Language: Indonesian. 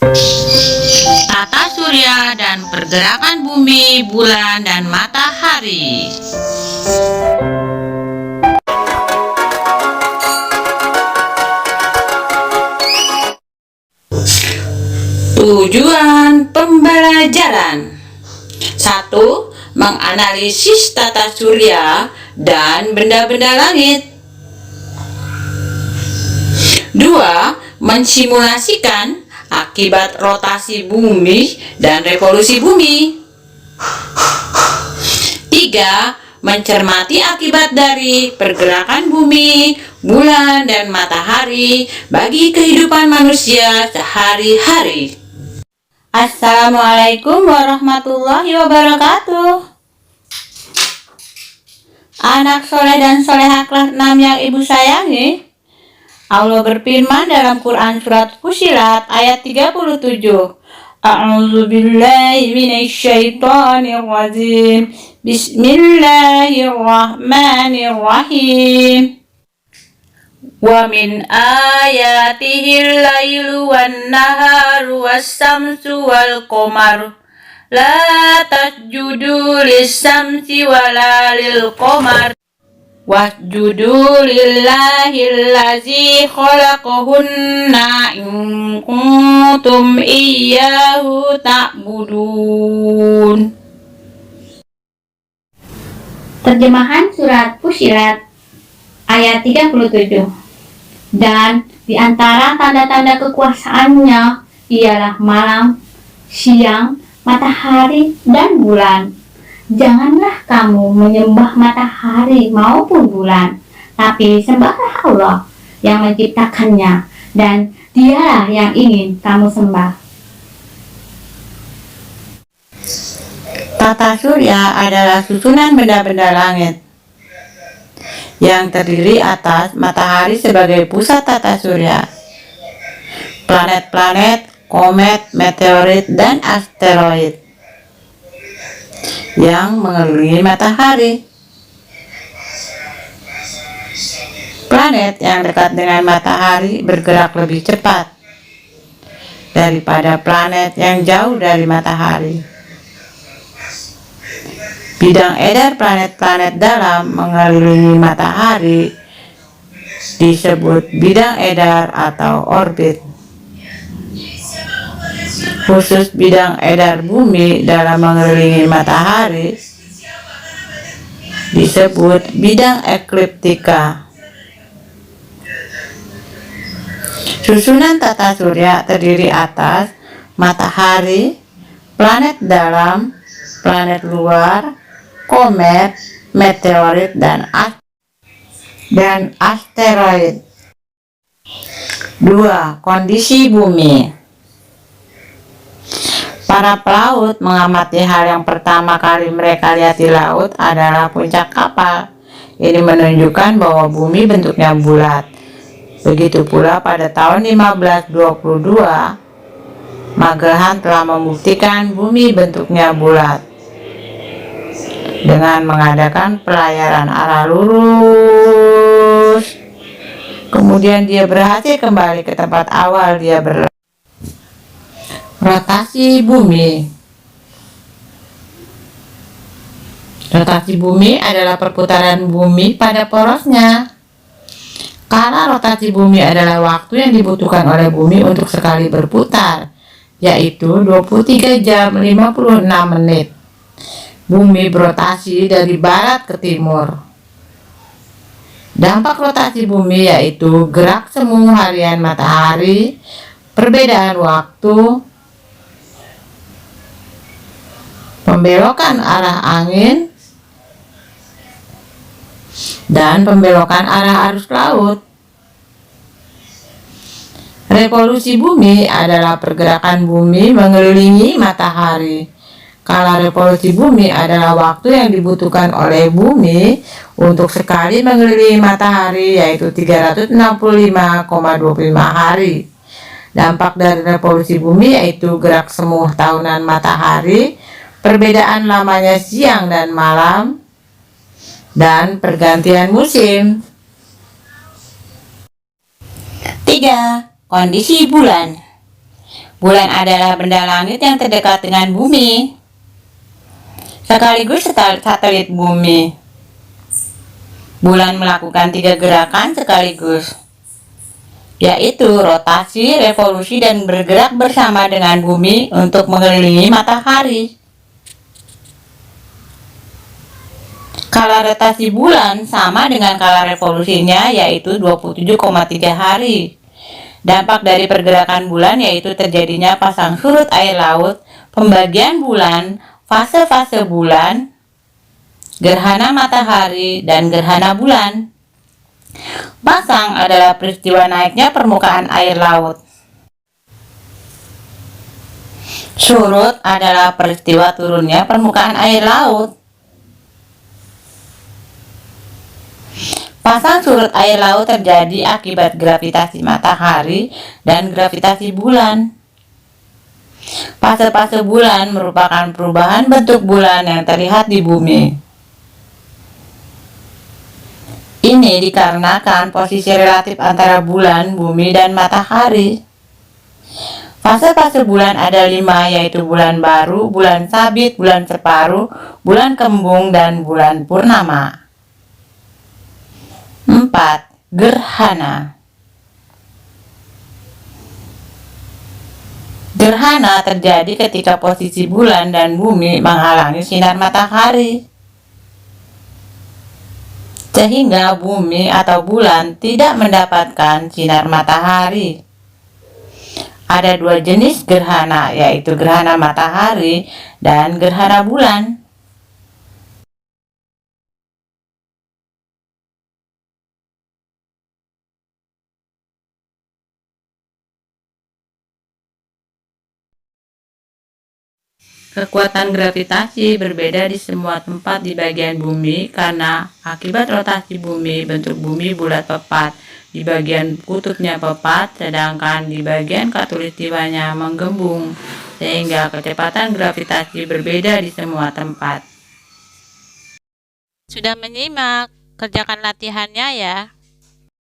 Tata surya dan pergerakan bumi, bulan, dan matahari. Tujuan pembelajaran: 1. Menganalisis tata surya dan benda-benda langit. 2. Mensimulasikan akibat rotasi bumi dan revolusi bumi. 3. Mencermati akibat dari pergerakan bumi, bulan, dan matahari bagi kehidupan manusia sehari-hari. Assalamualaikum warahmatullahi wabarakatuh. Anak soleh dan solehah kelas 6 yang ibu sayangi, Allah berfirman dalam Quran surat Fussilat ayat 37. A'udzu billahi minasyaitonir rajim. Bismillahirrahmanirrahim. Wa min ayatihil lailu wan naharu was-samsu wal qamar la tasjudu lis-samsi wala lil qamar wasjudu lillahillazi khalaqahunna in kuntum iyyahu ta'budun. Terjemahan surat Fussilat ayat 37. Dan di antara tanda-tanda kekuasaannya ialah malam, siang, matahari, dan bulan. Janganlah kamu menyembah matahari maupun bulan, tapi sembahlah Allah yang menciptakannya, dan Dialah yang ingin kamu sembah. Tata surya adalah susunan benda-benda langit yang terdiri atas matahari sebagai pusat tata surya, planet-planet, komet, meteorit, dan asteroid yang mengelilingi matahari. Planet yang dekat dengan matahari bergerak lebih cepat daripada planet yang jauh dari matahari. Bidang edar planet-planet dalam mengelilingi matahari disebut bidang edar atau orbit. Khusus bidang edar bumi dalam mengelilingi matahari disebut bidang ekliptika. Susunan tata surya terdiri atas matahari, planet dalam, planet luar, komet, meteorit, dan asteroid. 2. Kondisi bumi. Para pelaut mengamati hal yang pertama kali mereka lihat di laut adalah puncak kapal. Ini menunjukkan bahwa bumi bentuknya bulat. Begitu pula pada tahun 1522, Magellan telah membuktikan bumi bentuknya bulat dengan mengadakan pelayaran arah lurus. Kemudian dia berhasil kembali ke tempat awal dia berada. Rotasi bumi. Rotasi bumi adalah perputaran bumi pada porosnya. Kala rotasi bumi adalah waktu yang dibutuhkan oleh bumi untuk sekali berputar, yaitu 23 jam 56 menit. Bumi berotasi dari barat ke timur. Dampak rotasi bumi yaitu gerak semu harian matahari, perbedaan waktu, pembelokan arah angin, dan pembelokan arah arus laut. Revolusi bumi adalah pergerakan bumi mengelilingi matahari. Kala revolusi bumi adalah waktu yang dibutuhkan oleh bumi untuk sekali mengelilingi matahari, yaitu 365,25 hari. Dampak dari revolusi bumi yaitu gerak semu tahunan matahari, perbedaan lamanya siang dan malam, dan pergantian musim. 3. Kondisi bulan. Bulan adalah benda langit yang terdekat dengan bumi, sekaligus satelit bumi. Bulan melakukan 3 gerakan sekaligus, yaitu rotasi, revolusi, dan bergerak bersama dengan bumi untuk mengelilingi matahari. Kala rotasi bulan sama dengan kala revolusinya, yaitu 27,3 hari. Dampak dari pergerakan bulan yaitu terjadinya pasang surut air laut, pembagian bulan, fase-fase bulan, gerhana matahari, dan gerhana bulan. Pasang adalah peristiwa naiknya permukaan air laut. Surut adalah peristiwa turunnya permukaan air laut. Pasang surut air laut terjadi akibat gravitasi matahari dan gravitasi bulan. Fase-fase bulan merupakan perubahan bentuk bulan yang terlihat di bumi. Ini dikarenakan posisi relatif antara bulan, bumi, dan matahari. Fase-fase bulan ada 5, yaitu bulan baru, bulan sabit, bulan separuh, bulan kembung, dan bulan purnama. 4. Gerhana. Gerhana terjadi ketika posisi bulan dan bumi menghalangi sinar matahari, sehingga bumi atau bulan tidak mendapatkan sinar matahari. Ada 2 jenis gerhana, yaitu gerhana matahari dan gerhana bulan. Kekuatan gravitasi berbeda di semua tempat di bagian bumi karena akibat rotasi bumi, bentuk bumi bulat pepat. Di bagian kutubnya pepat, sedangkan di bagian khatulistiwanya menggembung, sehingga kecepatan gravitasi berbeda di semua tempat. Sudah menyimak? Kerjakan latihannya ya.